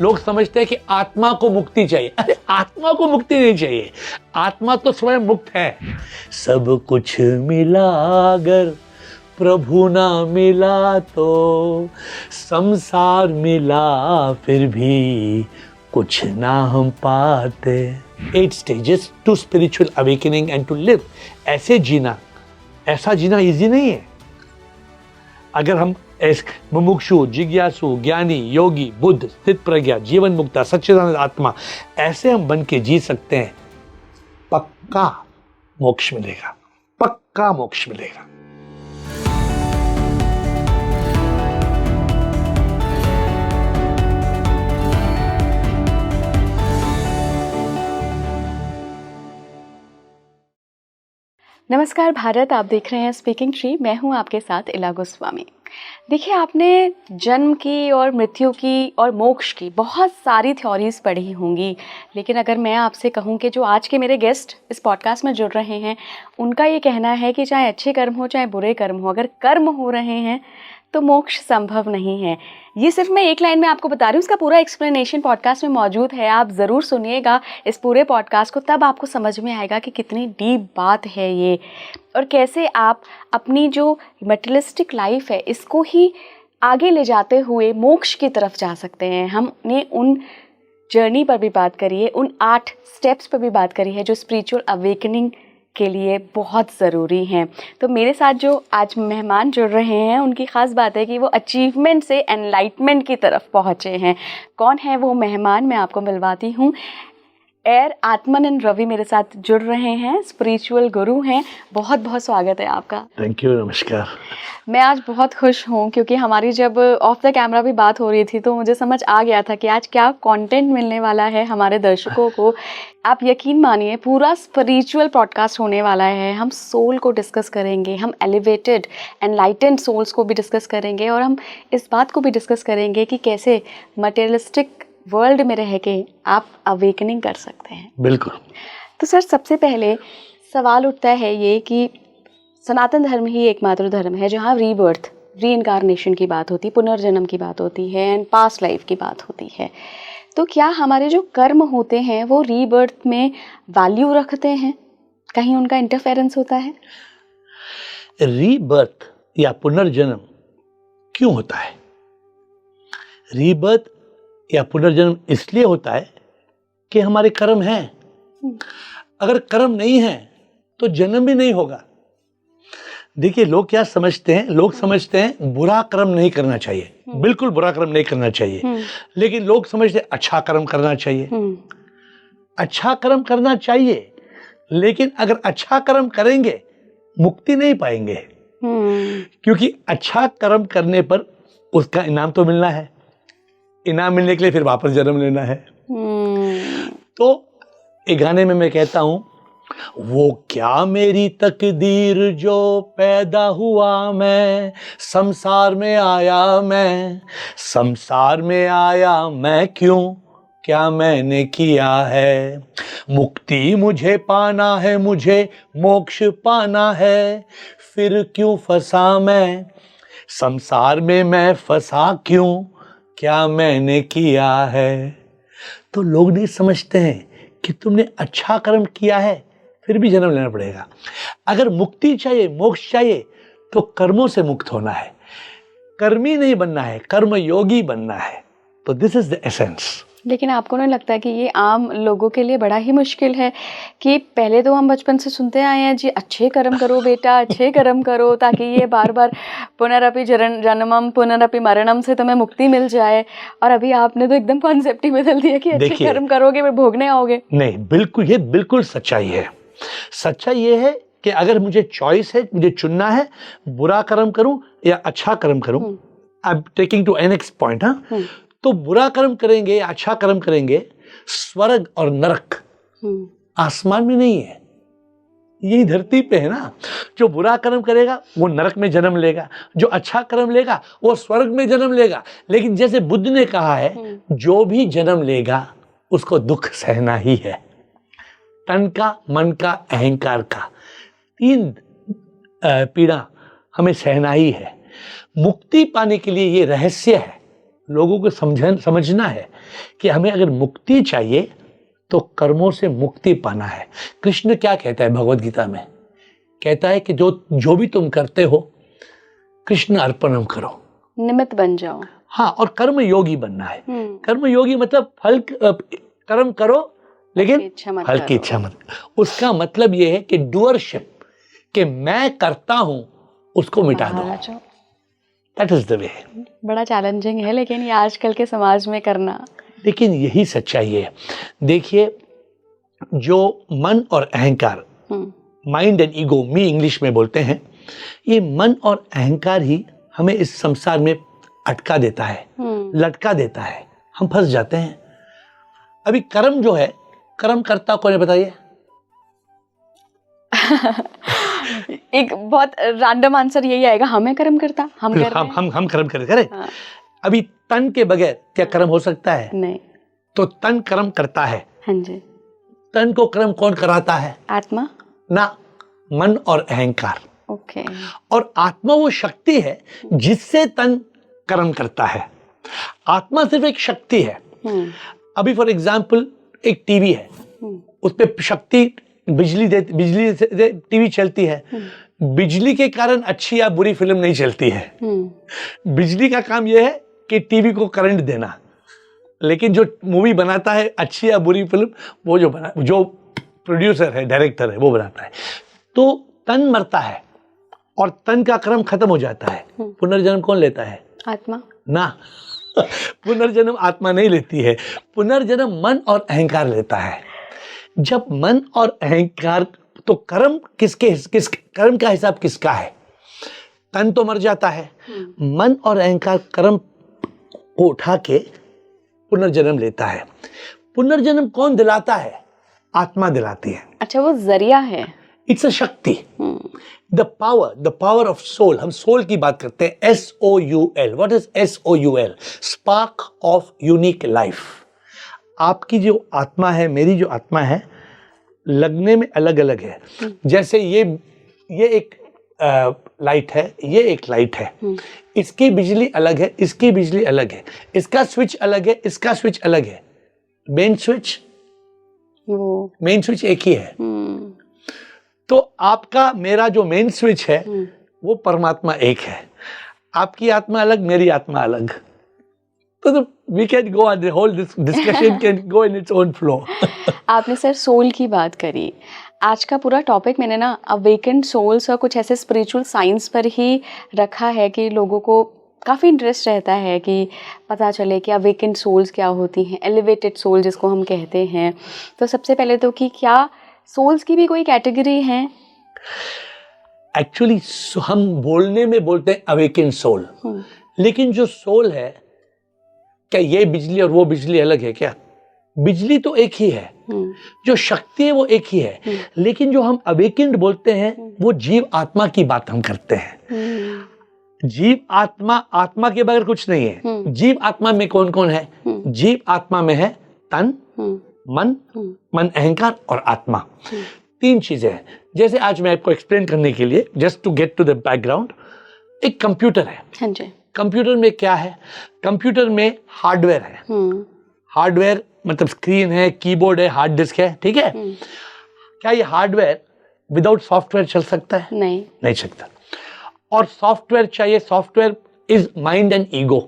लोग समझते हैं कि आत्मा को मुक्ति चाहिए। अरे आत्मा को मुक्ति नहीं चाहिए, आत्मा तो स्वयं मुक्त है। सब कुछ मिला अगर प्रभु ना मिला तो, संसार मिला फिर भी कुछ ना हम पाते। 8 stages to spiritual awakening and to live। ऐसे जीना, ऐसा जीना इजी नहीं है। अगर हम मुमुक्षु, जिज्ञासु, ज्ञानी, योगी, बुद्ध, स्थित प्रज्ञा, जीवन मुक्ता, सच्चिदानंद आत्मा, ऐसे हम बन के जी सकते हैं, पक्का मोक्ष मिलेगा, पक्का मोक्ष मिलेगा। नमस्कार भारत, आप देख रहे हैं स्पीकिंग ट्री। मैं हूं आपके साथ इला गोस्वामी। देखिए, आपने जन्म की और मृत्यु की और मोक्ष की बहुत सारी थ्योरीज पढ़ी होंगी, लेकिन अगर मैं आपसे कहूं कि जो आज के मेरे गेस्ट इस पॉडकास्ट में जुड़ रहे हैं, उनका ये कहना है कि चाहे अच्छे कर्म हो चाहे बुरे कर्म हो, अगर कर्म हो रहे हैं तो मोक्ष संभव नहीं है। ये सिर्फ मैं एक लाइन में आपको बता रही हूँ, उसका पूरा एक्सप्लेनेशन पॉडकास्ट में मौजूद है। आप ज़रूर सुनिएगा इस पूरे पॉडकास्ट को, तब आपको समझ में आएगा कि कितनी डीप बात है ये, और कैसे आप अपनी जो मटेरियलिस्टिक लाइफ है इसको ही आगे ले जाते हुए मोक्ष की तरफ जा सकते हैं। हमने उन जर्नी पर भी बात करी है, उन 8 स्टेप्स पर भी बात करी है जो स्पिरिचुअल अवेकनिंग के लिए बहुत ज़रूरी हैं। तो मेरे साथ जो आज मेहमान जुड़ रहे हैं, उनकी ख़ास बात है कि वो अचीवमेंट से एनलाइटमेंट की तरफ पहुँचे हैं। कौन है वो मेहमान, मैं आपको मिलवाती हूँ। एयर आत्मानंद रवि मेरे साथ जुड़ रहे हैं, स्पिरिचुअल गुरु हैं। बहुत बहुत स्वागत है आपका। थैंक यू, नमस्कार। मैं आज बहुत खुश हूँ क्योंकि हमारी जब ऑफ द कैमरा भी बात हो रही थी तो मुझे समझ आ गया था कि आज क्या कंटेंट मिलने वाला है हमारे दर्शकों को। आप यकीन मानिए, पूरा स्पिरिचुअल पॉडकास्ट होने वाला है। हम सोल को डिस्कस करेंगे, हम एलिवेटेड एनलाइटेंड सोल्स को भी डिस्कस करेंगे, और हम इस बात को भी डिस्कस करेंगे कि कैसे मटेरियलिस्टिक वर्ल्ड में रह के आप अवेकनिंग कर सकते हैं। बिल्कुल। तो सर, सबसे पहले सवाल उठता है ये कि सनातन धर्म ही एकमात्र धर्म है जहाँ रीबर्थ, रीइंकारनेशन की बात होती है, पुनर्जन्म की बात होती है, एंड पास्ट लाइफ की बात होती है। तो क्या हमारे जो कर्म होते हैं वो रीबर्थ में वैल्यू रखते हैं? कहीं उनका इंटरफेरेंस होता है? रीबर्थ या पुनर्जन्म क्यों होता है? रीबर्थ या पुनर्जन्म इसलिए होता है कि हमारे कर्म हैं। अगर कर्म नहीं है तो जन्म भी नहीं होगा। देखिए, लोग क्या समझते हैं, लोग समझते हैं बुरा कर्म नहीं करना चाहिए, बिल्कुल बुरा कर्म नहीं करना चाहिए, लेकिन लोग समझते हैं अच्छा कर्म करना चाहिए। अच्छा कर्म करना चाहिए, लेकिन अगर अच्छा कर्म करेंगे मुक्ति नहीं पाएंगे, क्योंकि अच्छा कर्म करने पर उसका इनाम तो मिलना है। इनाम मिलने के लिए फिर वापस जन्म लेना है। तो एक गाने में मैं कहता हूं, वो क्या मेरी तकदीर जो पैदा हुआ मैं, संसार में आया मैं, संसार में आया मैं क्यों, क्या मैंने किया है। मुक्ति मुझे पाना है, मुझे मोक्ष पाना है, फिर क्यों फंसा मैं संसार में, मैं फंसा क्यों, क्या मैंने किया है। तो लोग नहीं समझते हैं कि तुमने अच्छा कर्म किया है फिर भी जन्म लेना पड़ेगा। अगर मुक्ति चाहिए, मोक्ष चाहिए, तो कर्मों से मुक्त होना है, कर्मी नहीं बनना है, कर्म योगी बनना है। तो दिस इज द एसेंस। लेकिन आपको नहीं लगता कि ये आम लोगों के लिए बड़ा ही मुश्किल है कि पहले तो हम बचपन से सुनते आए हैं जी, अच्छे कर्म करो बेटा, अच्छे कर्म करो, ताकि ये बार बार पुनरअपि जन्मम पुनरअपि मरणम से तुम्हें मुक्ति मिल जाए, और अभी आपने तो एकदम कॉन्सेप्ट ही बदल दिया कि अच्छे कर्म करोगे वे भोगने आओगे। नहीं, बिल्कुल, ये बिल्कुल सच्चाई है। सच्चाई ये है कि अगर मुझे चॉइस है, मुझे चुनना है, बुरा कर्म करूं या अच्छा कर्म करूं, I am taking to an next point. तो बुरा कर्म करेंगे या अच्छा कर्म करेंगे, स्वर्ग और नरक आसमान में नहीं है, यही धरती पे है ना। जो बुरा कर्म करेगा वो नरक में जन्म लेगा, जो अच्छा कर्म लेगा वो स्वर्ग में जन्म लेगा। लेकिन जैसे बुद्ध ने कहा है, जो भी जन्म लेगा उसको दुख सहना ही है। तन का, मन का, अहंकार का, 3 पीड़ा हमें सहना ही है। मुक्ति पाने के लिए ये रहस्य है, लोगों को समझना है कि हमें अगर मुक्ति चाहिए तो कर्मों से मुक्ति पाना है। कृष्ण क्या कहता है भगवद गीता में? कहता है कि जो भी तुम करते हो कृष्ण अर्पणम करो, निमित्त बन जाओ। हाँ, और कर्म योगी बनना है। कर्म योगी मतलब कर्म करो लेकिन फल की इच्छा मत। उसका मतलब ये है कि डूअरशिप, कि मैं करता हूं उसको मिटा दो। That is the way. बड़ा चैलेंजिंग है लेकिन ये आजकल के समाज में करना। लेकिन यही सच्चाई है। देखिए, जो मन और अहंकार, mind and ego, me English में बोलते हैं, ये मन और अहंकार ही हमें इस संसार में अटका देता है, लटका देता है, हम फंस जाते हैं। अभी कर्म जो है, कर्म करता कौन है बताइए? एक बहुत रैंडम आंसर यही आएगा, हमें कर्म करता, हम कर रहे हैं। हम कर्म करें। हाँ। अभी तन के बगैर क्या कर्म हो सकता है? नहीं। तो तन कर्म करता है। हाँ जी। तन को कर्म कौन कराता है? आत्मा ना, मन और अहंकार। ओके। और आत्मा वो शक्ति है जिससे तन कर्म करता है। आत्मा सिर्फ एक शक्ति है। अभी फॉर एग्जाम्पल एक टीवी है, उस पे शक्ति बिजली से टीवी चलती है। बिजली के कारण अच्छी या बुरी फिल्म नहीं चलती है। बिजली का काम यह है कि टीवी को करंट देना, लेकिन जो मूवी बनाता है अच्छी या बुरी फिल्म, वो जो प्रोड्यूसर है, डायरेक्टर है, वो बनाता है। तो तन मरता है और तन का कर्म खत्म हो जाता है। पुनर्जन्म कौन लेता है? आत्मा ना। पुनर्जन्म आत्मा नहीं लेती है, पुनर्जन्म मन और अहंकार लेता है। जब मन और अहंकार, तो कर्म किस कर्म का हिसाब किसका है? तन तो मर जाता है, मन और अहंकार कर्म को उठा के पुनर्जन्म लेता है। पुनर्जन्म कौन दिलाता है? आत्मा दिलाती है। अच्छा, वो जरिया है। इट्स अ शक्ति, द पावर ऑफ सोल। हम सोल की बात करते हैं, SOUL। What is SOUL? Spark of unique life. आपकी जो आत्मा है, मेरी जो आत्मा है, लगने में अलग अलग है। जैसे ये एक लाइट है, ये एक लाइट है, इसकी बिजली अलग है, इसकी बिजली अलग है, इसका स्विच अलग है, इसका स्विच अलग है। मेन स्विच एक ही है। तो आपका मेरा जो मेन स्विच है वो परमात्मा एक है। आपकी आत्मा अलग, मेरी आत्मा अलग। तो we can go on, the whole discussion can go in its own flow. आपने सर सोल की बात करी। आज का पूरा टॉपिक मैंने ना अवेकेंड सोल्स और कुछ ऐसे स्पिरिचुअल साइंस पर ही रखा है कि लोगों को काफ़ी इंटरेस्ट रहता है कि पता चले कि अवेकेंड सोल्स क्या होती हैं, एलिवेटेड सोल जिसको हम कहते हैं। तो सबसे पहले तो कि क्या सोल्स की भी कोई कैटेगरी है? एक्चुअली हम बोलने में बोलते हैं अवेकेंड सोल, लेकिन जो सोल है, क्या ये बिजली और वो बिजली अलग है क्या? बिजली तो एक ही है, जो शक्ति है वो एक ही है, लेकिन जो हम अवेकेंड बोलते हैं वो जीव आत्मा की बात हम करते हैं। जीव आत्मा के बगैर कुछ नहीं है। जीव आत्मा में कौन कौन है? जीव आत्मा में है तन, मन अहंकार और आत्मा। तीन चीजें हैं। जैसे आज मैं आपको एक्सप्लेन करने के लिए, just to get to the background, एक कंप्यूटर है। हाँ जी। कंप्यूटर में क्या है? कंप्यूटर में हार्डवेयर है। हार्डवेयर मतलब स्क्रीन है, कीबोर्ड है, हार्ड डिस्क है, ठीक है। क्या ये हार्डवेयर विदाउट सॉफ्टवेयर चल सकता है? नहीं सकता। और सॉफ्टवेयर चाहिए। Software is mind and ego.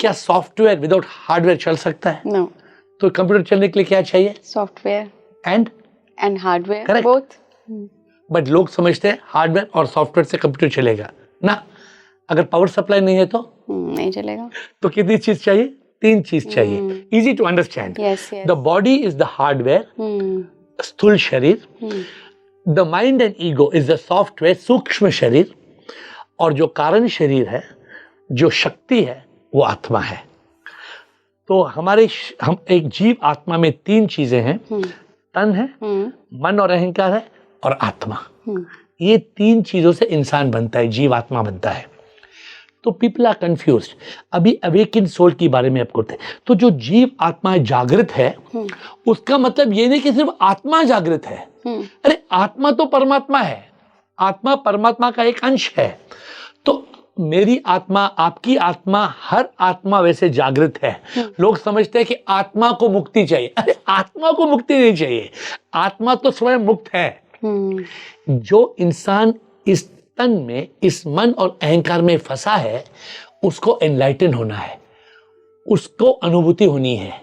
क्या सॉफ्टवेयर विदाउट हार्डवेयर चल सकता है? नो। तो कंप्यूटर चलने के लिए क्या चाहिए? Software and hardware, correct, both. But लोग समझते हैं हार्डवेयर और सॉफ्टवेयर से कंप्यूटर चलेगा ना। अगर पावर सप्लाई नहीं है तो नहीं चलेगा। तो कितनी चीज चाहिए? तीन चीज चाहिए। Easy to understand. The body is the hardware, स्थूल शरीर। The mind and ego is the software, सूक्ष्म शरीर। और जो कारण शरीर है, जो शक्ति है, वो आत्मा है। तो हम एक जीव आत्मा में तीन चीजें हैं। तन है, मन और अहंकार है, और आत्मा। ये तीन चीजों से इंसान बनता है, जीव आत्मा बनता है। तो पीपल आर कंफ्यूज्ड। अभी अवेकेंड सोल के बारे में आपको तो जो जीव आत्मा जागृत है, उसका मतलब ये नहीं कि सिर्फ आत्मा जागृत है। अरे आत्मा तो परमात्मा है, आत्मा परमात्मा का एक अंश है। तो मेरी आत्मा, आपकी आत्मा, हर आत्मा वैसे जागृत है। लोग समझते हैं कि आत्मा को मुक्ति चाहिए। अरे आत्मा को मुक्ति नहीं चाहिए, आत्मा तो स्वयं मुक्त है। जो इंसान इस तन में, इस मन और अहंकार में फंसा है, उसको एनलाइटन होना है, उसको अनुभूति होनी है।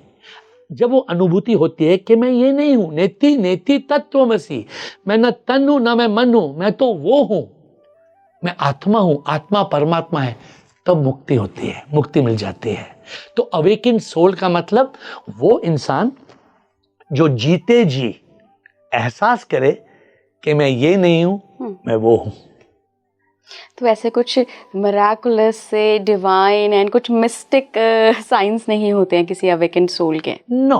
जब वो अनुभूति होती है कि मैं ये नहीं हूं, नेति नेति तत्वमसि, मैं न तन हूं न मैं मन हूं, मैं तो वो हूं, मैं आत्मा हूं, आत्मा परमात्मा है, तब मुक्ति होती है, मुक्ति मिल जाती है। तो अवेकिन सोल का मतलब वो इंसान जो जीते जी एहसास करे कि मैं ये नहीं हूं, मैं वो हूं। तो ऐसे कुछ मिराकुलस से डिवाइन एंड कुछ मिस्टिक साइंस नहीं होते हैं किसी अवेकेंड सोल के? नो,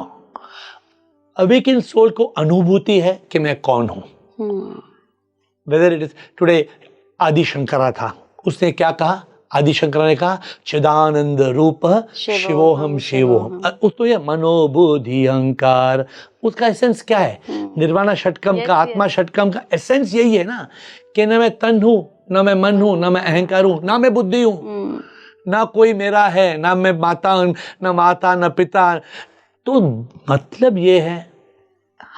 अवेकेंड सोल को अनुभूति है कि मैं कौन हूं। वेदर इट इज टुडे, आदि शंकरा था, उसने क्या कहा? आदि शंकरा ने कहा चिदानंद रूप शिवोहम शिवोहम। उस तो ये मनोबुद्धि अहंकार, उसका एसेंस क्या है? निर्वाणा षटकम का, आत्मा षटकम का एसेंस यही है ना कि न मैं तन हूं, न मैं मन हूं, न मैं अहंकार हूं, ना मैं बुद्धि हूं, ना कोई मेरा है, ना मैं माता, न माता न पिता। तो मतलब ये है,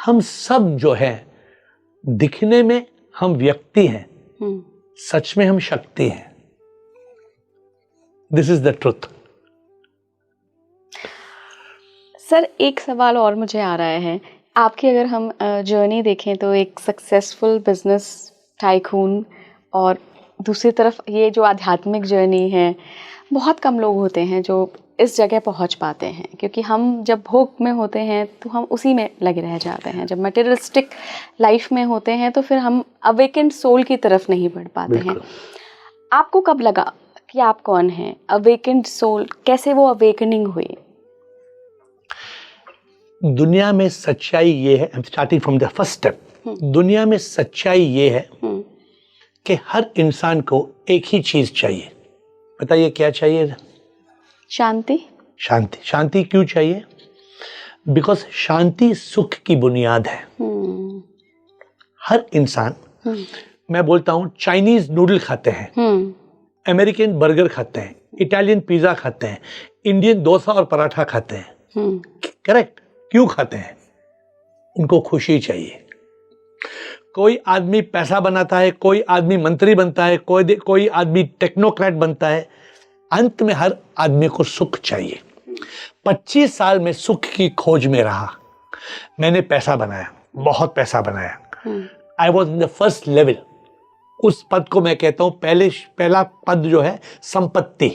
हम सब जो है दिखने में हम व्यक्ति हैं, सच में हम शक्ति हैं। This is the truth. Sir एक सवाल और मुझे आ रहा है, आपकी अगर हम जर्नी देखें तो एक सक्सेसफुल बिजनेस टाइकून और दूसरी तरफ ये जो आध्यात्मिक जर्नी है, बहुत कम लोग होते हैं जो इस जगह पहुंच पाते हैं, क्योंकि हम जब भोग में होते हैं तो हम उसी में लगे रह जाते हैं, जब मटेरियलिस्टिक लाइफ में होते हैं तो फिर हम अवेकेंड सोल की तरफ नहीं बढ़ पाते हैं। आपको कब लगा कि आप कौन हैं, अवेकेंड सोल, कैसे वो अवेकनिंग हुई? दुनिया में सच्चाई ये है, starting from the first step, दुनिया में सच्चाई ये है कि हर इंसान को एक ही चीज चाहिए। बताइए क्या चाहिए? शांति। शांति। शांति क्यों चाहिए? बिकॉज शांति सुख की बुनियाद है। हर इंसान, मैं बोलता हूं, चाइनीज नूडल खाते हैं, अमेरिकन बर्गर खाते हैं, इटालियन पिज्जा खाते हैं, इंडियन डोसा और पराठा खाते हैं, करेक्ट? क्यों खाते हैं? उनको खुशी चाहिए। कोई आदमी पैसा बनाता है, कोई आदमी मंत्री बनता है, कोई आदमी टेक्नोक्रेट बनता है, अंत में हर आदमी को सुख चाहिए। 25 साल में सुख की खोज में रहा। मैंने पैसा बनाया, बहुत पैसा बनाया। I was in the first level. उस पद को मैं कहता हूं, पहला पद जो है संपत्ति।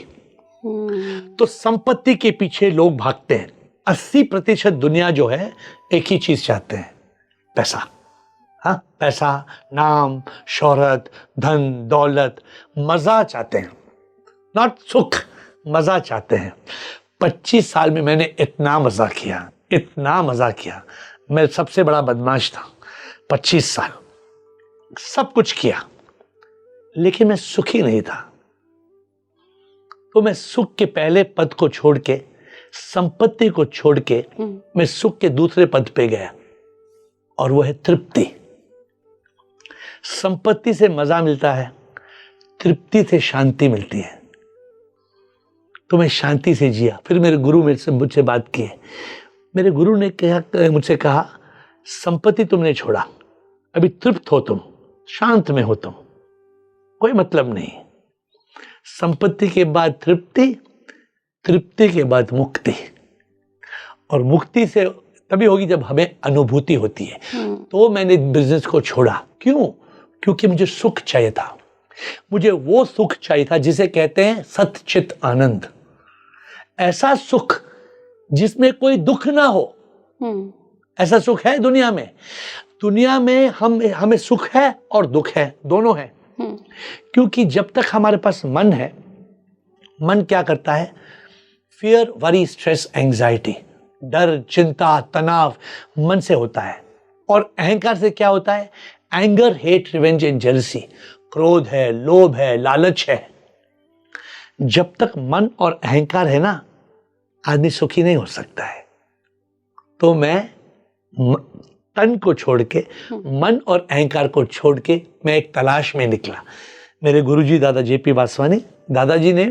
तो संपत्ति के पीछे लोग भागते हैं। 80% दुनिया जो है एक ही चीज चाहते हैं, पैसा। हाँ, पैसा, नाम, शोहरत, धन, दौलत, मजा चाहते हैं, नॉट सुख, मजा चाहते हैं। 25 साल में मैंने इतना मजा किया, इतना मजा किया। मैं सबसे बड़ा बदमाश था। 25 साल सब कुछ किया, लेकिन मैं सुखी नहीं था। तो मैं सुख के पहले पद को छोड़ के, संपत्ति को छोड़ के, मैं सुख के दूसरे पद पे गया, और वो है तृप्ति। संपत्ति से मजा मिलता है, तृप्ति से शांति मिलती है। तो मैं शांति से जिया। फिर मेरे गुरु मुझसे बात की। मेरे गुरु ने मुझसे कहा, संपत्ति तुमने छोड़ा, अभी तृप्त हो तुम, शांत में हो तुम, कोई मतलब नहीं। संपत्ति के बाद तृप्ति, तृप्ति के बाद मुक्ति, और मुक्ति से तभी होगी जब हमें अनुभूति होती है। तो मैंने बिजनेस को छोड़ा। क्यों? क्योंकि मुझे सुख चाहिए था। मुझे वो सुख चाहिए था जिसे कहते हैं सच्चित आनंद। ऐसा सुख जिसमें कोई दुख ना हो। ऐसा सुख है दुनिया में? दुनिया में हमें सुख है और दुख है, दोनों है। क्योंकि जब तक हमारे पास मन है, मन क्या करता है? फियर, वरी, स्ट्रेस, एंजाइटी, डर, चिंता, तनाव मन से होता है। और अहंकार से क्या होता है? Anger, hate, revenge and jealousy, क्रोध है, लोभ है, लालच है। जब तक मन और अहंकार है ना, आदमी सुखी नहीं हो सकता है। तो मैं तन को छोड़ के, मन और अहंकार को छोड़ के, मैं एक तलाश में निकला। मेरे गुरुजी दादा जेपी वासवानी, दादाजी ने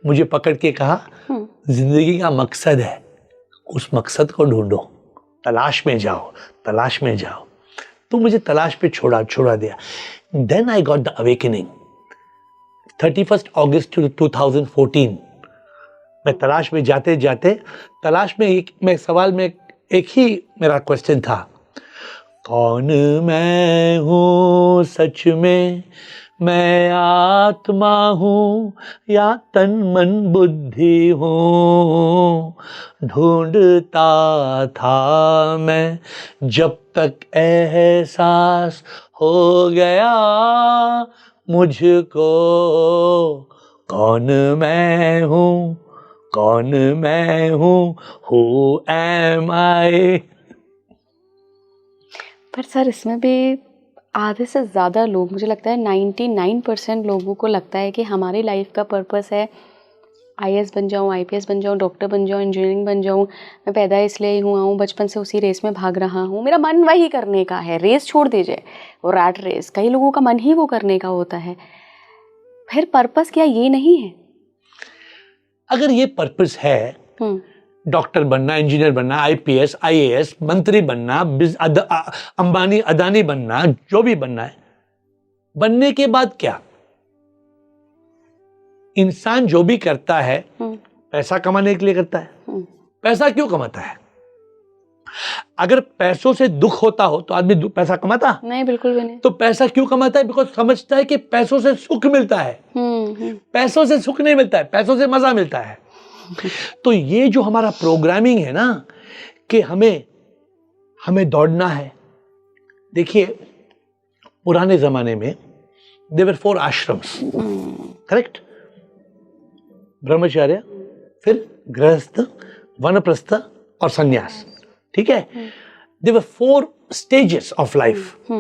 मुझे पकड़ के कहा, जिंदगी का मकसद है, उस मकसद को ढूंढो, तलाश में जाओ, तलाश में जाओ। तो मुझे तलाश पे छोड़ा दिया। Then I got the awakening 31 अगस्त 2014। मैं तलाश में जाते जाते, तलाश में एक ही मेरा क्वेश्चन था, कौन मैं हूँ सच में, मैं आत्मा हूँ या तन मन बुद्धि हूँ। ढूंढता था मैं जब तक एहसास हो गया मुझको, कौन मैं हूँ, कौन मैं हूँ, हु एम आई। पर सर इसमें भी आधे से ज़्यादा लोग, मुझे लगता है 99% लोगों को लगता है कि हमारी लाइफ का पर्पस है आईएएस बन जाऊँ, आईपीएस बन जाऊँ, डॉक्टर बन जाऊँ, इंजीनियरिंग बन जाऊँ। मैं पैदा इसलिए ही हुआ हूँ, बचपन से उसी रेस में भाग रहा हूँ, मेरा मन वही करने का है। रेस छोड़ दीजिए, वो रैट रेस, कई लोगों का मन ही वो करने का होता है। फिर पर्पस क्या ये नहीं है? अगर ये पर्पस है, डॉक्टर बनना, इंजीनियर बनना, आईपीएस, आईएएस, मंत्री बनना, अंबानी अदानी बनना, जो भी बनना है, बनने के बाद क्या? इंसान जो भी करता है पैसा कमाने के लिए करता है। पैसा क्यों कमाता है? अगर पैसों से दुख होता हो तो आदमी पैसा कमाता नहीं, बिल्कुल भी नहीं। तो पैसा क्यों कमाता है? बिकॉज समझता है कि पैसों से सुख मिलता है। पैसों से सुख नहीं मिलता है, पैसों से मजा मिलता है। तो ये जो हमारा प्रोग्रामिंग है ना, कि हमें दौड़ना है। देखिए, पुराने जमाने में देयर वर 4 आश्रम्स, करेक्ट? ब्रह्मचर्य, फिर गृहस्थ, वानप्रस्थ और संन्यास, ठीक है? There were 4 stages of life.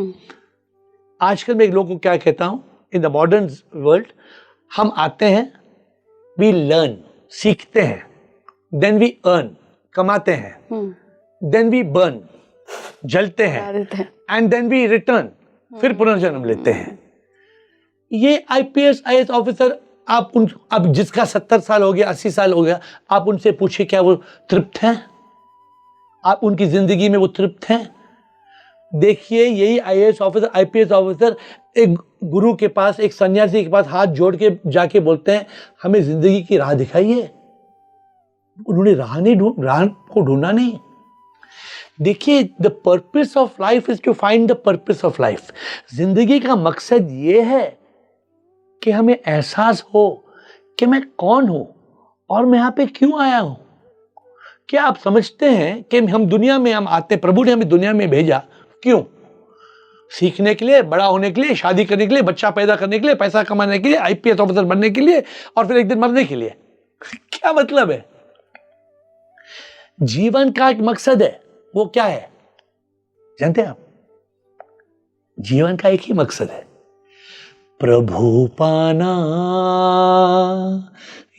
आजकल मैं लोगों को क्या कहता हूं, इन द मॉडर्न वर्ल्ड हम आते हैं, वी लर्न, सीखते हैं, देन वी अर्न, कमाते हैं, देन वी बर्न, जलते हैं, एंड देन वी रिटर्न, फिर पुनर्जन्म लेते हैं। ये आईपीएस आईएएस ऑफिसर, आप जिसका 70 साल हो गया, 80 साल हो गया, आप उनसे पूछिए क्या वो तृप्त हैं? आप उनकी जिंदगी में वो तृप्त हैं? देखिए, यही आईएएस ऑफिसर, आईपीएस ऑफिसर एक गुरु के पास, एक सन्यासी के पास हाथ जोड़ के जाके बोलते हैं, हमें जिंदगी की राह दिखाइए। उन्होंने राह को ढूंढा नहीं। देखिए, the purpose of life is to find the purpose of life. जिंदगी का मकसद ये है कि हमें एहसास हो कि मैं कौन हूं और मैं यहां पे क्यों आया हूं। क्या आप समझते हैं कि हम दुनिया में आते हैं, प्रभु ने हमें दुनिया में भेजा क्यों? सीखने के लिए, बड़ा होने के लिए, शादी करने के लिए, बच्चा पैदा करने के लिए, पैसा कमाने के लिए, आईपीएस ऑफिसर बनने के लिए, और फिर एक दिन मरने के लिए। क्या मतलब है? जीवन का एक मकसद है, वो क्या है जानते हैं आप? जीवन का एक ही मकसद है, प्रभु पाना,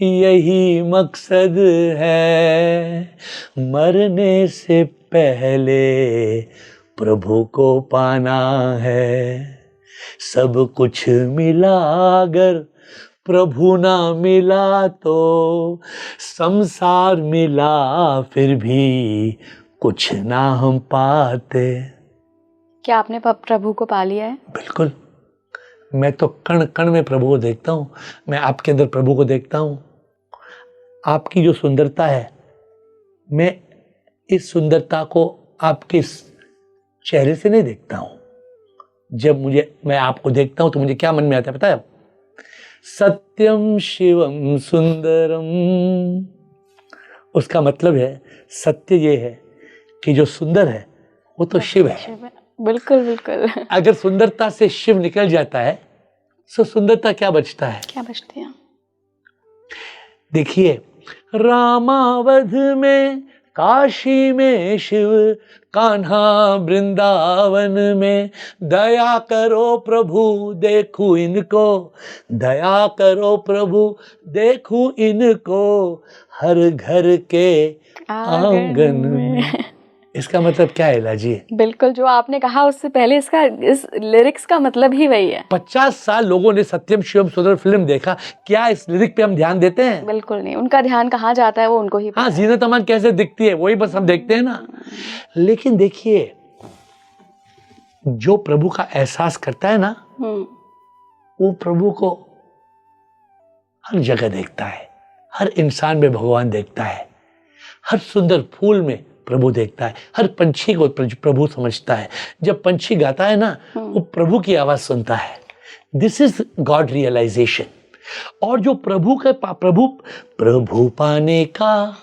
यही मकसद है। मरने से पहले प्रभु को पाना है। सब कुछ मिला अगर प्रभु ना मिला तो संसार मिला फिर भी कुछ ना हम पाते। क्या आपने प्रभु को पा लिया है? बिल्कुल। मैं तो कण कण में प्रभु को देखता हूँ। मैं आपके अंदर प्रभु को देखता हूँ। आपकी जो सुंदरता है, मैं इस सुंदरता को आपके चेहरे से नहीं देखता हूँ। जब मैं आपको देखता हूँ तो मुझे क्या मन में आता है पता है? सत्यम शिवम सुंदरम। उसका मतलब है, सत्य ये है कि जो सुंदर है वो तो शिव है। बिल्कुल बिल्कुल। अगर सुंदरता से शिव निकल जाता है तो सुंदरता क्या बचता है? क्या बचती है? देखिए, रामावध में, काशी में शिव, कान्हा वृंदावन में। दया करो प्रभु देखूं इनको, दया करो प्रभु देखूं इनको, हर घर के आंगन में। इसका मतलब क्या है इला जी? बिल्कुल, जो आपने कहा उससे पहले इसका इस लिरिक्स का मतलब ही वही है। 50 साल लोगों ने सत्यम शिवम सुंदर फिल्म देखा, क्या इस लिरिक पे हम ध्यान देते हैं? बिल्कुल नहीं, उनका ध्यान कहाँ जाता है वो उनको ही हाँ, पता है। जीनत अमान कैसे दिखती है वही बस हम देखते हैं ना। लेकिन देखिए, जो प्रभु का एहसास करता है ना, वो प्रभु को हर जगह देखता है, हर इंसान में भगवान देखता है, हर सुंदर फूल में प्रभु देखता है, हर पंछी को प्रभु समझता है। जब पंछी गाता है ना, वो प्रभु की आवाज सुनता है। This is God realization. और जो प्रभु पाने का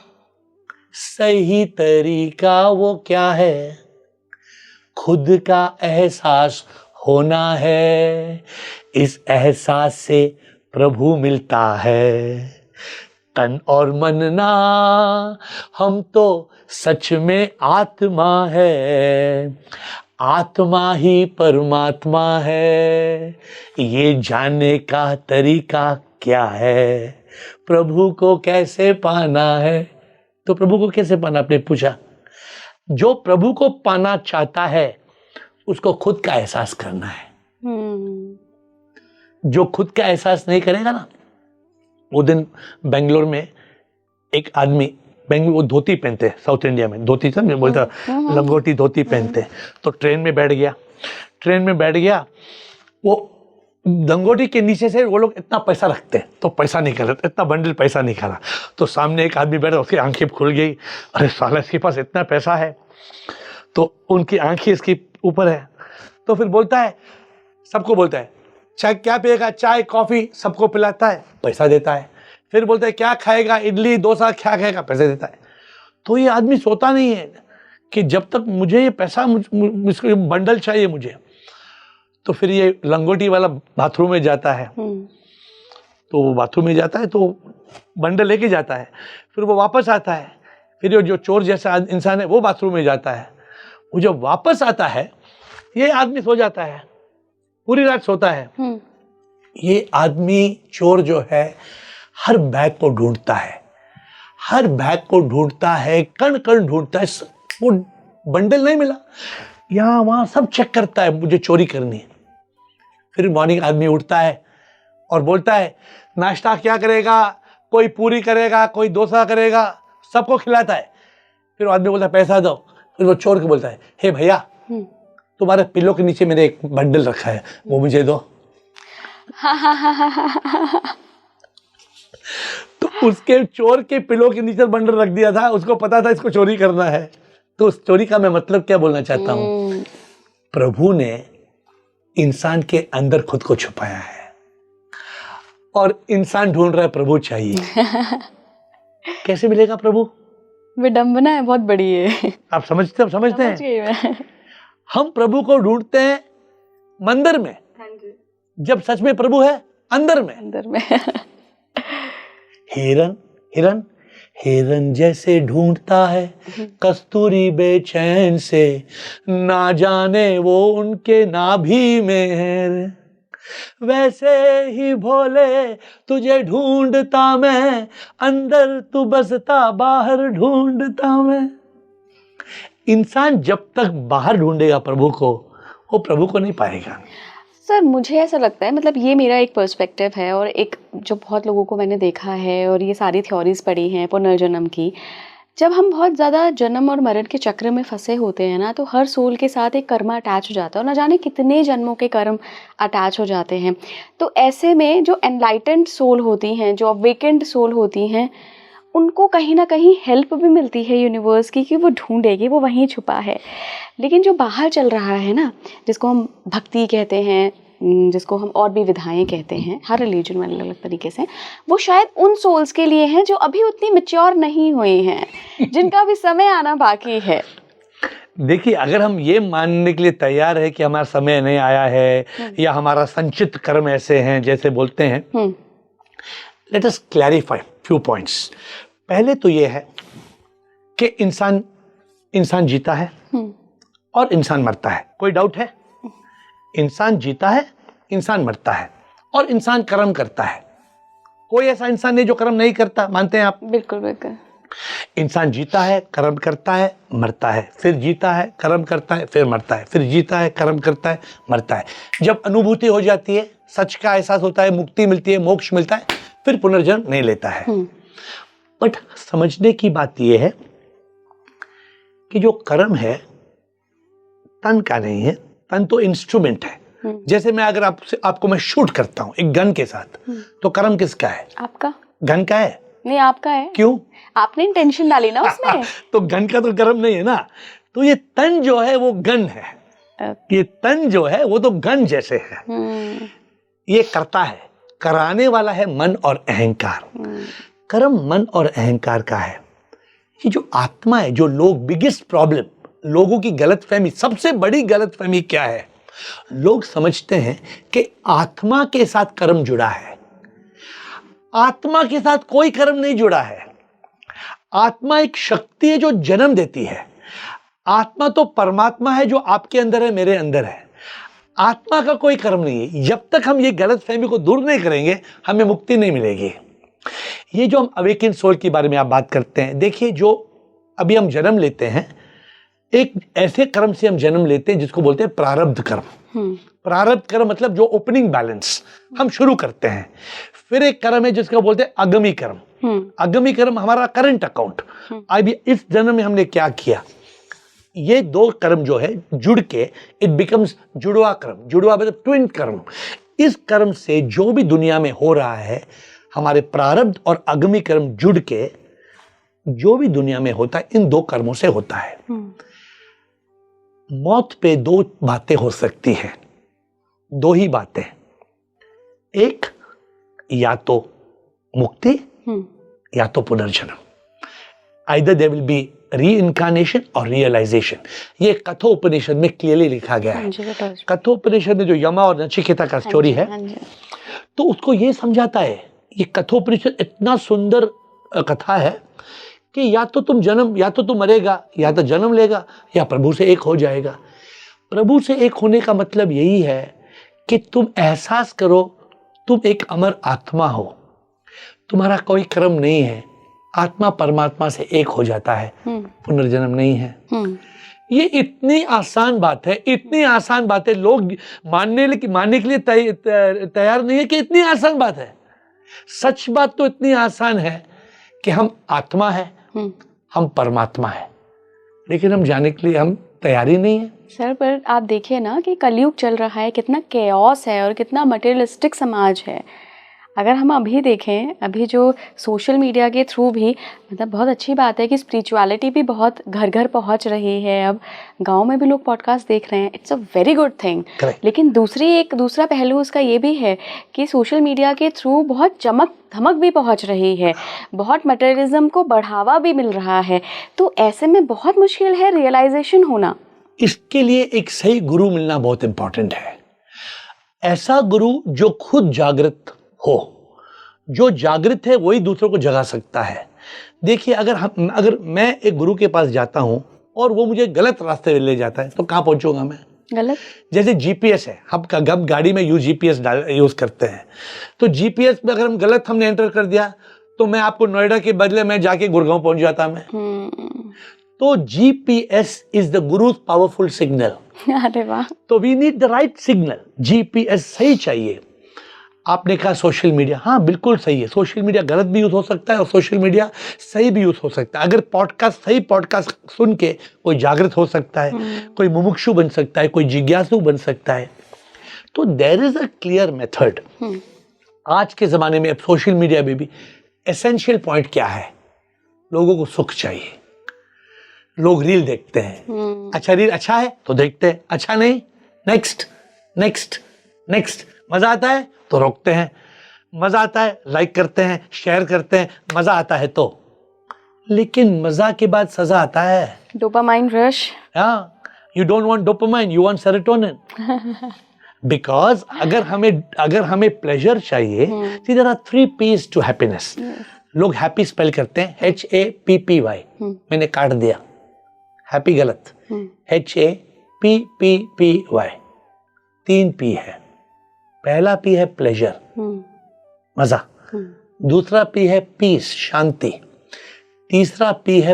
सही तरीका वो क्या है? खुद का एहसास होना है, इस एहसास से प्रभु मिलता है। तन और मन ना, हम तो सच में आत्मा है, आत्मा ही परमात्मा है, ये जानने का तरीका क्या है? प्रभु को कैसे पाना है? तो प्रभु को कैसे पाना, आपने पूछा। जो प्रभु को पाना चाहता है उसको खुद का एहसास करना है। जो खुद का एहसास नहीं करेगा ना, वो दिन बेंगलोर में एक आदमी, बेंगलोर वो धोती पहनते हैं, साउथ इंडिया में धोती था, मैं बोलता लंगोटी धोती पहनते हैं। तो ट्रेन में बैठ गया, वो लंगोटी के नीचे से वो लोग इतना पैसा रखते हैं, तो पैसा निकाला, इतना बंडल पैसा निकाला। तो सामने एक आदमी बैठा, उसकी आंखें खुल गई, अरे साला इसके पास इतना पैसा है। तो उनकी आंखें इसके ऊपर है। तो फिर बोलता है, सबको बोलता है चाय क्या पिएगा, चाय कॉफी सबको पिलाता है, पैसा देता है। फिर बोलता है क्या खाएगा, इडली डोसा क्या खाएगा, पैसे देता है। तो ये आदमी सोता नहीं है कि जब तक मुझे ये पैसा, इसको बंडल चाहिए मुझे। तो फिर ये लंगोटी वाला बाथरूम में जाता है। तो वो बाथरूम में जाता है तो बंडल लेके जाता है, फिर वो वापस आता है। फिर ये जो चोर जैसा इंसान है वो बाथरूम में जाता है। वो जब वापस आता है, ये आदमी सो जाता है, पूरी रात सोता है। ये आदमी चोर जो है हर बैग को ढूंढता है, कण कण ढूंढता है, वो बंडल नहीं मिला, यहाँ वहां सब चेक करता है, मुझे चोरी करनी है। फिर मॉर्निंग आदमी उठता है और बोलता है नाश्ता क्या करेगा, कोई पूरी करेगा, कोई डोसा करेगा, सबको खिलाता है। फिर आदमी बोलता है पैसा दो। फिर वो चोर को बोलता है, हे भैया तुम्हारे पिलो के नीचे मेरे एक बंडल रखा है, वो मुझे दो। तो उसके चोर के पिलो के नीचे बंडल रख दिया था, उसको पता था इसको चोरी करना है। तो उस चोरी का मैं मतलब क्या बोलना चाहता हूं, प्रभु ने इंसान के अंदर खुद को छुपाया है और इंसान ढूंढ रहा है प्रभु चाहिए। कैसे मिलेगा प्रभु? विडंबना है बहुत बड़ी है। आप समझते हैं? हम प्रभु को ढूंढते हैं मंदिर में, जब सच में प्रभु है अंदर में। हिरन जैसे ढूंढता है कस्तूरी बेचैन से, ना जाने वो उनके नाभि में है। वैसे ही भोले तुझे ढूंढता मैं, अंदर तू बसता बाहर ढूंढता मैं। इंसान जब तक बाहर ढूंढेगा प्रभु को, वो प्रभु को नहीं पाएगा। सर मुझे ऐसा लगता है, मतलब ये मेरा एक पर्सपेक्टिव है और एक जो बहुत लोगों को मैंने देखा है और ये सारी थ्योरीज पढ़ी हैं पुनर्जन्म की। जब हम बहुत ज़्यादा जन्म और मरण के चक्र में फंसे होते हैं ना, तो हर सोल के साथ एक कर्म अटैच हो जाता है और ना जाने कितने जन्मों के कर्म अटैच हो जाते हैं। तो ऐसे में जो एनलाइटेंड सोल होती हैं, जो अवेकेंड सोल होती हैं, उनको कहीं ना कहीं हेल्प भी मिलती है यूनिवर्स की कि वो ढूंढेगी, वो वहीं छुपा है। लेकिन जो बाहर चल रहा है ना, जिसको हम भक्ति कहते हैं, जिसको हम और भी विधाएं कहते हैं, हर रिलीजन में अलग अलग तरीके से, वो शायद उन सोल्स के लिए हैं जो अभी उतनी मैच्योर नहीं हुई हैं, जिनका भी समय आना बाकी है। देखिए, अगर हम ये मानने के लिए तैयार है कि हमारा समय नहीं आया है या हमारा संचित कर्म ऐसे हैं जैसे बोलते हैं, let us clarify few points. पहले तो ये है कि इंसान जीता है और इंसान मरता है, कोई डाउट है? इंसान जीता है, इंसान मरता है और इंसान कर्म करता है। कोई ऐसा इंसान नहीं जो कर्म नहीं करता, मानते हैं आप? बिल्कुल बिल्कुल। इंसान जीता है, कर्म करता है, मरता है, फिर जीता है, कर्म करता है, फिर मरता है, फिर जीता है, कर्म करता है, मरता है। जब अनुभूति हो जाती है, सच का एहसास होता है, मुक्ति मिलती है, मोक्ष मिलता है, फिर पुनर्जन्म नहीं लेता है। बट समझने की बात यह है कि जो कर्म है तन का नहीं है, तन तो इंस्ट्रूमेंट है। जैसे मैं अगर आपको मैं शूट करता हूं एक गन के साथ, तो कर्म किसका है? आपका। गन का है? नहीं, आपका है। क्यों? आपने इंटेंशन डाली ना उसमें। तो गन का तो कर्म नहीं है ना। तो ये तन जो है वो गन है। ये तन जो है वो तो गन जैसे है। ये करता है, कराने वाला है मन और अहंकार। कर्म मन और अहंकार का है। ये जो आत्मा है, जो लोग बिगेस्ट प्रॉब्लम, लोगों की गलतफहमी, सबसे बड़ी गलतफहमी क्या है? लोग समझते हैं कि आत्मा के साथ कर्म जुड़ा है। आत्मा के साथ कोई कर्म नहीं जुड़ा है। आत्मा एक शक्ति है जो जन्म देती है। आत्मा तो परमात्मा है जो आपके अंदर है, मेरे अंदर है। आत्मा का कोई कर्म नहीं है। जब तक हम ये गलतफहमी को दूर नहीं करेंगे, हमें मुक्ति नहीं मिलेगी। ये जो हम अवेकिन सोल के बारे में आप बात करते हैं, देखिए जो अभी हम जन्म लेते हैं, एक ऐसे कर्म से हम जन्म लेते हैं जिसको बोलते हैं प्रारब्ध कर्म। प्रारब्ध कर्म मतलब जो ओपनिंग बैलेंस हम शुरू करते हैं। फिर एक कर्म है जिसको बोलते हैं आगामी कर्म। आगामी कर्म हमारा करंट अकाउंट, अभी इस जन्म में हमने क्या किया। ये दो कर्म जो है जुड़ के इट बिकम्स जुड़वा कर्म। जुड़वा मतलब ट्विन कर्म। इस कर्म से जो भी दुनिया में हो रहा है, हमारे प्रारब्ध और आगामी कर्म जुड़ के जो भी दुनिया में होता है, इन दो कर्मों से होता है। मौत पे दो बातें हो सकती हैं, दो ही बातें। एक, या तो मुक्ति या तो पुनर्जन्म। Either there will be reincarnation or realization. ये कठोपनिषद में क्लियरली लिखा गया है। कठोपनिषद में जो यमा और नचिकेता का स्टोरी है, तो उसको ये समझाता है। ये कठोपनिषद इतना सुंदर कथा है कि या तो तुम मरेगा, या तो जन्म लेगा, या प्रभु से एक हो जाएगा। प्रभु से एक होने का मतलब यही है कि तुम एहसास करो तुम एक अमर आत्मा हो, तुम्हारा कोई कर्म नहीं है, आत्मा परमात्मा से एक हो जाता है, पुनर्जन्म नहीं है। ये इतनी आसान बात है, इतनी आसान बात है, लोग मानने के लिए तैयार नहीं है कि इतनी आसान बात है। सच बात तो इतनी आसान है कि हम आत्मा है, हम परमात्मा है, लेकिन हम जाने के लिए हम तैयारी नहीं है। सर, पर आप देखिए ना कि कलयुग चल रहा है, कितना केओस है और कितना मटेरियलिस्टिक समाज है। अगर हम अभी देखें, अभी जो सोशल मीडिया के थ्रू भी, मतलब बहुत अच्छी बात है कि स्पिरिचुअलिटी भी बहुत घर घर पहुंच रही है। अब गांव में भी लोग पॉडकास्ट देख रहे हैं, it's a very good thing. लेकिन दूसरा पहलू उसका ये भी है कि सोशल मीडिया के थ्रू बहुत चमक धमक भी पहुंच रही है, बहुत मटेरियलिज्म को बढ़ावा भी मिल रहा है। तो ऐसे में बहुत मुश्किल है रियलाइजेशन होना। इसके लिए एक सही गुरु मिलना बहुत इंपॉर्टेंट है। ऐसा गुरु जो खुद जागृत हो। जो जागृत है वही दूसरों को जगा सकता है। देखिए, अगर मैं एक गुरु के पास जाता हूं और वो मुझे गलत रास्ते ले जाता है, तो कहां पहुंचूंगा मैं? गलत। जैसे जीपीएस है, हम गाड़ी में जीपीएस यूज करते हैं, तो जीपीएस में अगर हमने एंटर कर दिया, तो मैं आपको नोएडा के बदले में जाके गुड़गांव पहुंच जाता मैं। तो जीपीएस इज द गुरुज पावरफुल सिग्नल। अरे वाह। तो we need the right signal. GPS सही चाहिए। आपने कहा सोशल मीडिया, हाँ बिल्कुल सही है। सोशल मीडिया गलत भी यूज हो सकता है और सोशल मीडिया सही भी यूज हो सकता है। अगर सही पॉडकास्ट सुन के कोई जागृत हो सकता है, कोई मुमुक्षु बन सकता है, कोई जिज्ञासु बन सकता है। तो there is a clear method. आज के जमाने में सोशल मीडिया में भी एसेंशियल पॉइंट क्या है? लोगों को सुख चाहिए। लोग रील देखते हैं, अच्छा रील अच्छा है तो देखते हैं, अच्छा नहीं नेक्स्ट नेक्स्ट नेक्स्ट। मजा आता है तो रोकते हैं, मजा आता है लाइक करते हैं, शेयर करते हैं, मजा आता है तो। लेकिन मजा के बाद सजा आता है, डोपामाइन रश। हाँ, you don't want dopamine, you want serotonin. Because अगर हमें प्लेजर चाहिए, there are 3 P's to happiness. लोग हैप्पी स्पेल करते हैं HAPPY, मैंने काट दिया, हैप्पी गलत, HAPPY। 3 P है। पहला P है प्लेजर, मजा। दूसरा P है पीस, शांति। तीसरा पी है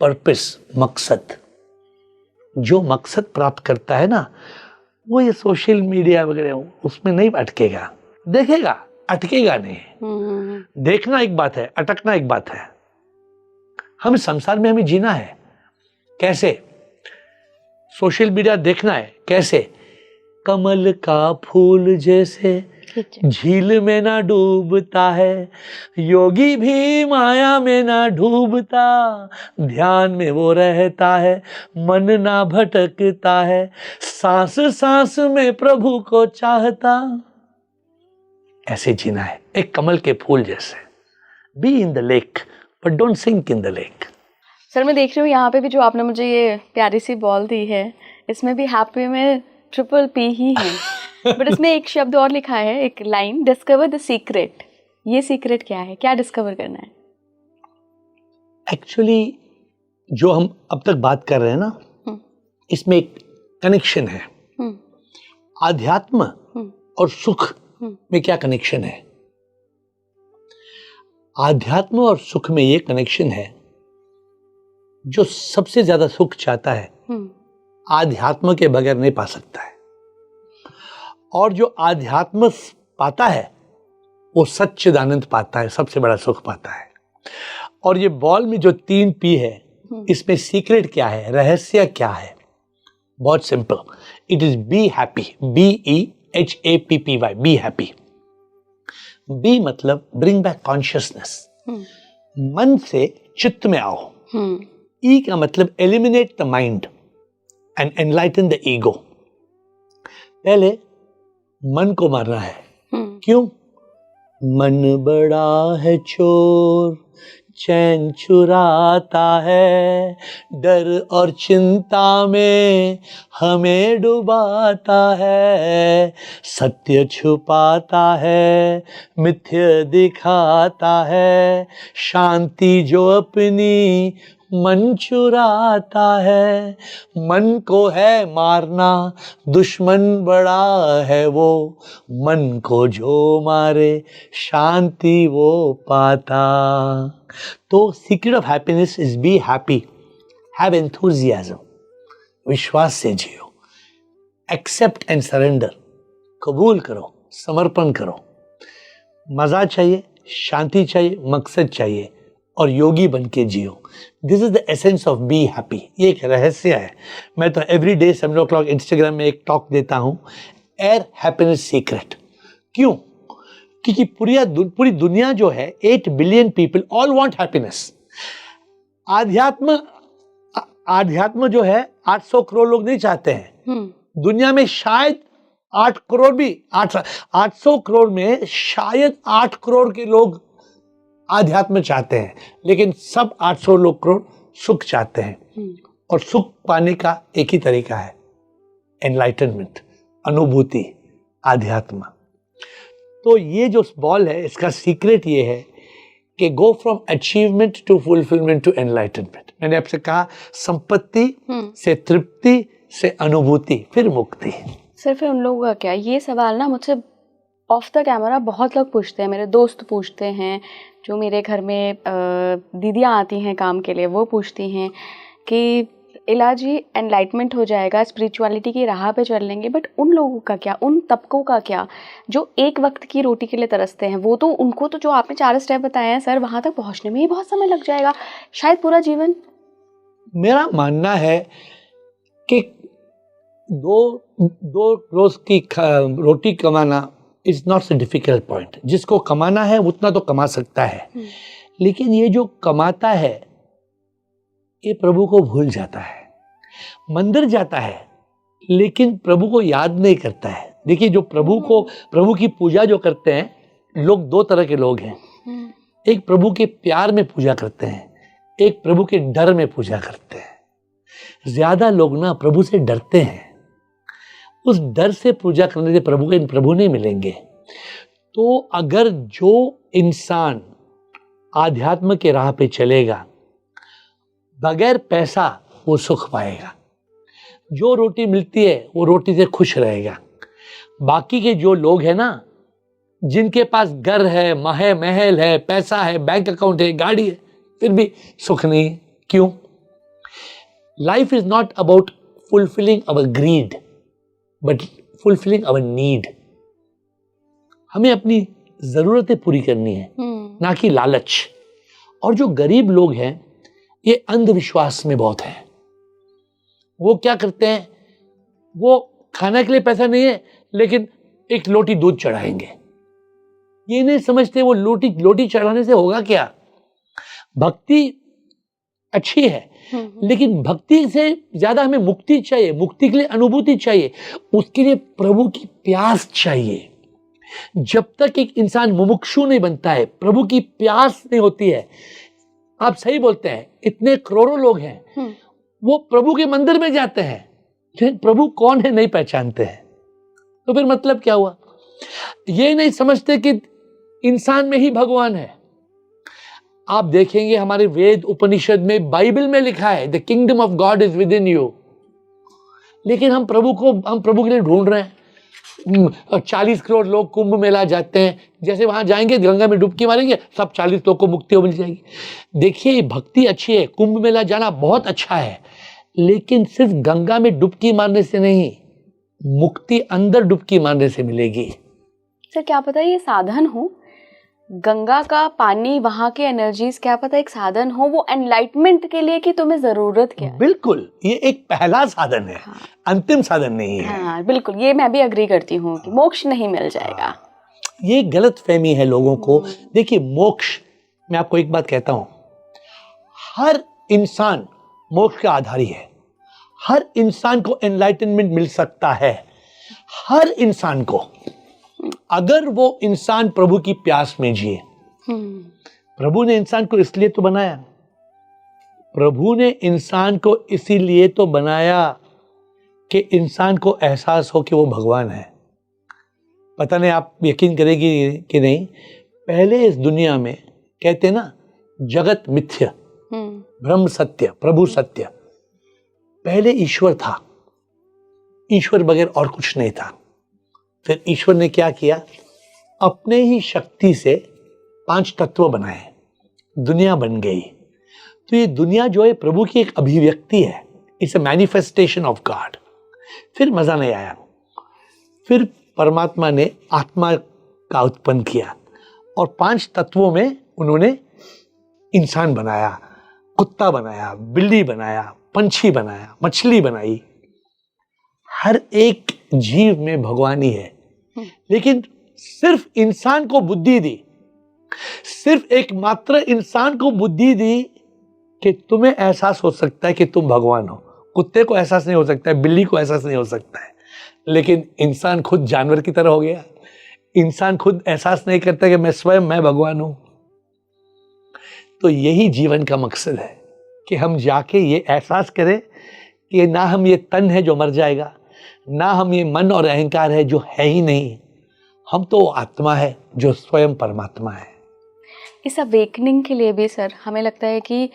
पर्पस, मकसद। जो मकसद प्राप्त करता है ना, वो ये सोशल मीडिया वगैरह उसमें नहीं अटकेगा, देखेगा, अटकेगा नहीं। देखना एक बात है, अटकना एक बात है। हम संसार में हमें जीना है कैसे? सोशल मीडिया देखना है कैसे? कमल का फूल जैसे झील में ना डूबता है, योगी भी माया में ना डूबता, ध्यान में वो रहता है, मन ना भटकता है, सांस सांस में प्रभु को चाहता। ऐसे जीना है, एक कमल के फूल जैसे। Be in the lake but don't sink in the lake. Sir मैं देख रही हूँ यहाँ पे भी जो आपने मुझे ये प्यारी सी बॉल दी है, इसमें भी हैप्पी में ट्रिपल पी ही है। बट इसमें एक शब्द और लिखा है, एक लाइन, डिस्कवर द सीक्रेट। ये सीक्रेट क्या है, क्या डिस्कवर करना है? एक्चुअली जो हम अब तक बात कर रहे हैं ना, इसमें एक कनेक्शन है। आध्यात्म और सुख में क्या कनेक्शन है? आध्यात्म और सुख में ये कनेक्शन है, जो सबसे ज्यादा सुख चाहता है आध्यात्म के बगैर नहीं पा सकता है, और जो आध्यात्म पाता है वो सच्चिदानंद पाता है, सबसे बड़ा सुख पाता है। और ये बॉल में जो 3 पी है, इसमें सीक्रेट क्या है, रहस्य क्या है? बहुत simple, it is be happy, BEHAPPY, be happy. B मतलब ब्रिंग बैक कॉन्शियसनेस, मन से चित्त में आओ। ई का मतलब eliminate the mind and enlighten the ego. पहले मन को मारना है। क्यों? मन बड़ा है चोर, चैन चुराता है, डर और चिंता में हमें डुबाता है, सत्य छुपाता है, मिथ्य दिखाता है, शांति जो अपनी मन चुराता है। मन को है मारना, दुश्मन बड़ा है वो, मन को जो मारे शांति वो पाता। तो secret of happiness is be happy, have enthusiasm, विश्वास से जियो, एक्सेप्ट एंड सरेंडर, कबूल करो, समर्पण करो। मजा चाहिए, शांति चाहिए, मकसद चाहिए, और योगी बन के जियो। This is the essence of be happy. ये एक रहस्य है। मैं तो एवरी डे 7 o'clock इंस्टाग्राम में एक टॉक देता हूँ, एयर हैप्पीनेस सीक्रेट। क्यों? क्योंकि पूरी दुनिया जो है, 8 billion people all want happiness. आध्यात्म जो है 800 करोड़ लोग नहीं चाहते हैं। दुनिया में शायद 8 करोड़ भी, 800 करोड़ में शायद 8 करोड़ के लोग आध्यात्म चाहते हैं, लेकिन सब 800 लोग करोड़ सुख चाहते हैं। और सुख पाने का एक ही तरीका है, एनलाइटनमेंट, अनुभूति, आध्यात्म। तो ये जो बॉल है, इसका सीक्रेट ये है कि go from achievement to fulfilment to enlightenment. मैंने आपसे कहा, संपत्ति से तृप्ति, से अनुभूति, फिर मुक्ति। सर फिर उन लोगों का क्या? ये सवाल ना मुझसे ऑफ द कैमरा बहुत लोग पूछते हैं, मेरे दोस्त पूछते हैं, जो मेरे घर में दीदियाँ आती हैं काम के लिए, वो पूछती हैं कि इलाजी एनलाइटमेंट हो जाएगा, स्पिरिचुअलिटी की राह पे चल लेंगे, बट उन लोगों का क्या, उन तबकों का क्या जो एक वक्त की रोटी के लिए तरसते हैं? वो तो, उनको तो जो आपने 4 स्टेप बताए हैं सर, वहाँ तक पहुँचने में ही बहुत समय लग जाएगा, शायद पूरा जीवन। मेरा मानना है कि दो रोज की रोटी कमाना is not a difficult point. जिसको कमाना है उतना तो कमा सकता है, लेकिन ये जो कमाता है ये प्रभु को भूल जाता है, मंदिर जाता है लेकिन प्रभु को याद नहीं करता है। देखिए, जो प्रभु की पूजा जो करते हैं लोग, 2 तरह के लोग हैं। एक प्रभु के प्यार में पूजा करते हैं, एक प्रभु के डर में पूजा करते हैं। ज्यादा लोग ना प्रभु से डरते हैं, उस डर से पूजा करने से प्रभु नहीं मिलेंगे। तो अगर जो इंसान आध्यात्म के राह पे चलेगा, बगैर पैसा वो सुख पाएगा। जो रोटी मिलती है वो रोटी से खुश रहेगा। बाकी के जो लोग हैं ना, जिनके पास घर है, महल है, पैसा है, बैंक अकाउंट है, गाड़ी है, फिर भी सुख नहीं। क्यों? Life is not about fulfilling our greed but fulfilling our need. हमें अपनी जरूरतें पूरी करनी है, ना कि लालच। और जो गरीब लोग हैं ये अंधविश्वास में बहुत हैं। वो क्या करते हैं, वो खाने के लिए पैसा नहीं है लेकिन एक लोटी दूध चढ़ाएंगे। ये नहीं समझते वो लोटी चढ़ाने से होगा क्या। भक्ति अच्छी है लेकिन भक्ति से ज्यादा हमें मुक्ति चाहिए। मुक्ति के लिए अनुभूति चाहिए, उसके लिए प्रभु की प्यास चाहिए। जब तक एक इंसान मुमुक्षु नहीं बनता है, प्रभु की प्यास नहीं होती है। आप सही बोलते हैं, इतने करोड़ों लोग हैं वो प्रभु के मंदिर में जाते हैं लेकिन प्रभु कौन है नहीं पहचानते हैं। तो फिर मतलब क्या हुआ? ये नहीं समझते कि इंसान में ही भगवान है। आप देखेंगे हमारे वेद उपनिषद में, बाइबल में लिखा है the kingdom of God is with in you. लेकिन हम प्रभु के लिए ढूंढ रहे हैं। 40 करोड़ लोग कुंभ मेला जाते हैं, जैसे वहां जाएंगे गंगा में डुबकी मारेंगे सब 40 लोग को मुक्ति हो मिल जाएगी। देखिए भक्ति अच्छी है, कुंभ मेला जाना बहुत अच्छा है, लेकिन सिर्फ गंगा में डुबकी मारने से नहीं, मुक्ति अंदर डुबकी मारने से मिलेगी। सर क्या पता ये साधन हो, गंगा का पानी, वहां के एनर्जीज, क्या पता एक साधन हो वो एनलाइटमेंट के लिए कि तुम्हें जरूरत क्या है। बिल्कुल, ये एक पहला साधन है। हाँ। अंतिम साधन नहीं है। हाँ बिल्कुल, ये मैं भी अग्री करती हूँ कि मोक्ष नहीं मिल जाएगा। ये गलत फहमी है लोगों को। देखिए मोक्ष, मैं आपको एक बात कहता हूं, हर इंसान मोक्ष का आधारी है। हर इंसान को एनलाइटनमेंट मिल सकता है, हर इंसान को, अगर वो इंसान प्रभु की प्यास में जिए। प्रभु ने इंसान को इसलिए तो बनाया, प्रभु ने इंसान को इसीलिए तो बनाया कि इंसान को एहसास हो कि वो भगवान है। पता नहीं आप यकीन करेगी कि नहीं, पहले इस दुनिया में कहते ना जगत मिथ्य ब्रह्म सत्य प्रभु सत्य। पहले ईश्वर था, ईश्वर बगैर और कुछ नहीं था। फिर ईश्वर ने क्या किया, अपने ही शक्ति से 5 तत्व बनाए, दुनिया बन गई। तो ये दुनिया जो है प्रभु की एक अभिव्यक्ति है, it's a manifestation of God. फिर मजा नहीं आया, फिर परमात्मा ने आत्मा का उत्पन्न किया और 5 तत्वों में उन्होंने इंसान बनाया, कुत्ता बनाया, बिल्ली बनाया, पंछी बनाया, मछली बनाई। हर एक जीव में भगवानी है, लेकिन सिर्फ इंसान को बुद्धि दी, सिर्फ एकमात्र इंसान को बुद्धि दी कि तुम्हें एहसास हो सकता है कि तुम भगवान हो। कुत्ते को एहसास नहीं हो सकता है, बिल्ली को एहसास नहीं हो सकता है, लेकिन इंसान खुद जानवर की तरह हो गया। इंसान खुद एहसास नहीं करता कि मैं भगवान हूं। तो यही जीवन का मकसद है कि हम जाके ये एहसास करें कि ना हम ये तन है जो मर जाएगा, ना हम ये मन और अहंकार है जो है ही नहीं, हम तो आत्मा है जो स्वयं परमात्मा है। इस अवेकनिंग के लिए भी सर हमें लगता है कि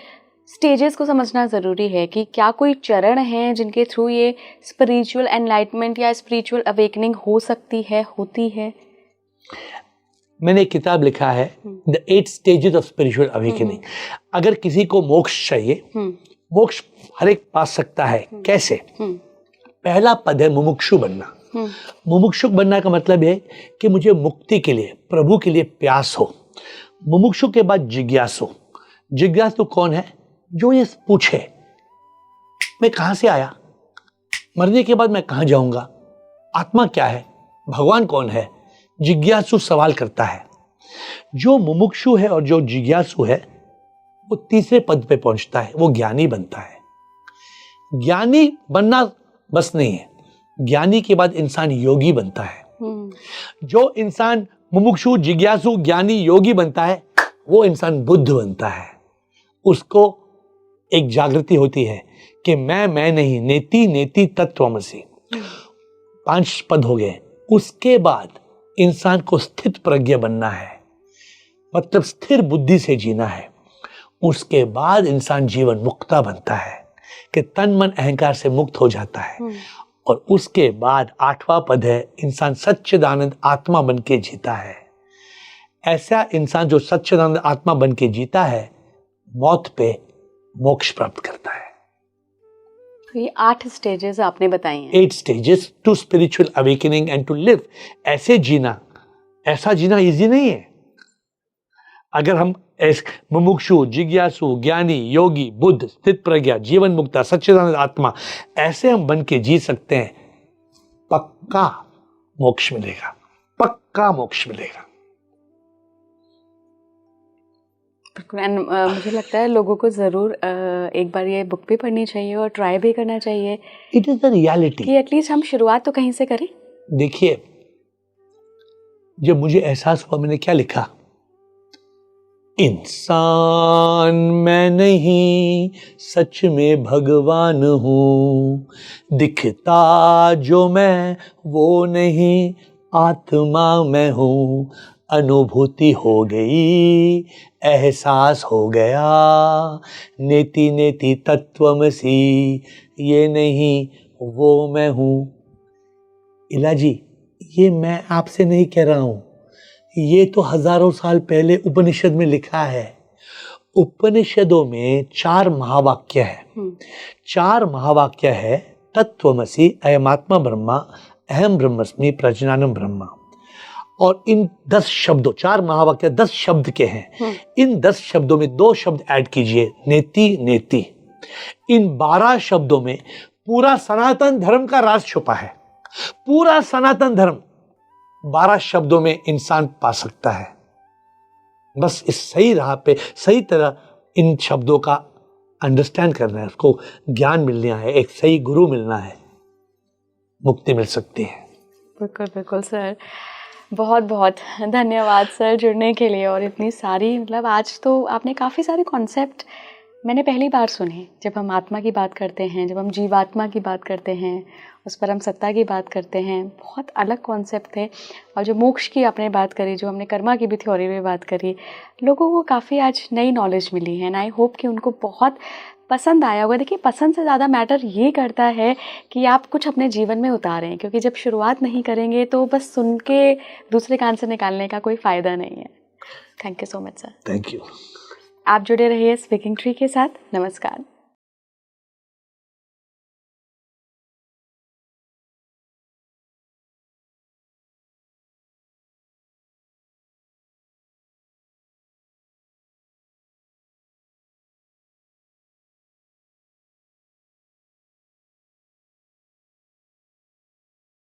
स्टेजेस को समझना ज़रूरी है कि क्या कोई चरण हैं जिनके थ्रू ये स्पिरिचुअल एनलाइटमेंट या स्पिरिचुअल अवेकनिंग हो सकती है, होती है। मैंने एक किताब लिखा है the 8 stages of spiritual awakening. अगर किसी को मोक्ष चाहिए, मोक्ष हर एक पा सकता है। कैसे? पहला पद है मुमुक्षु बनना। मुमुक्षु बनना का मतलब है कि मुझे मुक्ति के लिए, प्रभु के लिए प्यास हो। मुमुक्षु के बाद जिज्ञासु। जिज्ञासु कौन है? जो ये पूछे मैं कहां से आया, मरने के बाद मैं कहां जाऊंगा, आत्मा क्या है, भगवान कौन है। जिज्ञासु सवाल करता है। जो मुमुक्षु है और जो जिज्ञासु है वो तीसरे पद पे पहुंचता है, वो ज्ञानी बनता है। ज्ञानी बनना बस नहीं है, ज्ञानी के बाद इंसान योगी बनता है। जो इंसान मुमुक्षु जिज्ञासु ज्ञानी योगी बनता है वो इंसान बुद्ध बनता है। उसको एक जागृति होती है कि मैं नहीं, नेति नेति तत्त्वमसि। 5 पद हो गए। उसके बाद इंसान को स्थित प्रज्ञ बनना है, मतलब स्थिर बुद्धि से जीना है। उसके बाद इंसान जीवन मुक्ता बनता है कि तन मन अहंकार से मुक्त हो जाता है। और उसके बाद 8वां पद है, इंसान सच्चिदानंद आत्मा बन के जीता है। ऐसा इंसान जो सच्चिदानंद आत्मा बन के जीता है मौत पे मोक्ष प्राप्त करता है। तो ये 8 स्टेजेस आपने बताई हैं। 8 stages to spiritual awakening and to live. ऐसा जीना इजी नहीं है। अगर हम मुमुक्षु, जिज्ञासु, ज्ञानी, योगी, बुद्ध, स्थित प्रज्ञा, जीवन मुक्ता, सच्चिदानंद आत्मा, ऐसे हम बन के जी सकते हैं, पक्का मोक्ष मिलेगा, पक्का मोक्ष मिलेगा। मुझे लगता है लोगों को ज़रूर एक बार ये बुक भी पढ़नी चाहिए और ट्राई भी करना चाहिए। इट इज द रियलिटी कि एटलीस्ट हम शुरुआत तो कहीं से करें। देखिए, जब मुझे एहसास हुआ, मैंने क्या लिखा, इंसान मैं नहीं, सच में भगवान हूँ, दिखता जो मैं वो नहीं, आत्मा मैं हूँ, अनुभूति हो गई, एहसास हो गया, नेति नेति तत्वमसि, ये नहीं वो मैं हूँ। इला जी, ये मैं आपसे नहीं कह रहा हूँ, ये तो हजारों साल पहले उपनिषद में लिखा है। उपनिषदों में 4 महावाक्य है। 4 महावाक्य है, तत्वमसि, अयमात्मा ब्रह्मा, अहम ब्रह्मस्मि, प्रज्ञानम ब्रह्मा। और इन 10 शब्दों, 4 महावाक्य 10 शब्द के हैं। इन 10 शब्दों में 2 शब्द ऐड कीजिए, नेति नेति। इन 12 शब्दों में पूरा सनातन धर्म का राज छुपा है। पूरा सनातन धर्म 12 शब्दों में इंसान पा सकता है। बस इस सही राह पे सही तरह इन शब्दों का अंडरस्टैंड करना है, उसको ज्ञान मिलना है, एक सही गुरु मिलना है, मुक्ति मिल सकती है। बिल्कुल बिल्कुल सर, बहुत बहुत धन्यवाद सर जुड़ने के लिए। और इतनी सारी, मतलब आज तो आपने काफ़ी सारे कॉन्सेप्ट मैंने पहली बार सुने। जब हम आत्मा की बात करते हैं, जब हम जीवात्मा की बात करते हैं, उस परम सत्ता की बात करते हैं, बहुत अलग कॉन्सेप्ट थे। और जो मोक्ष की आपने बात करी, जो हमने कर्मा की भी थ्योरी में बात करी, लोगों को काफ़ी आज नई नॉलेज मिली है। एंड आई होप कि उनको बहुत पसंद आया होगा। देखिए, पसंद से ज़्यादा मैटर ये करता है कि आप कुछ अपने जीवन में उतारें, क्योंकि जब शुरुआत नहीं करेंगे तो बस सुन के दूसरे कान से निकालने का कोई फ़ायदा नहीं है। Thank you so much sir. Thank you. आप जुड़े रहिए स्पीकिंग ट्री के साथ। नमस्कार।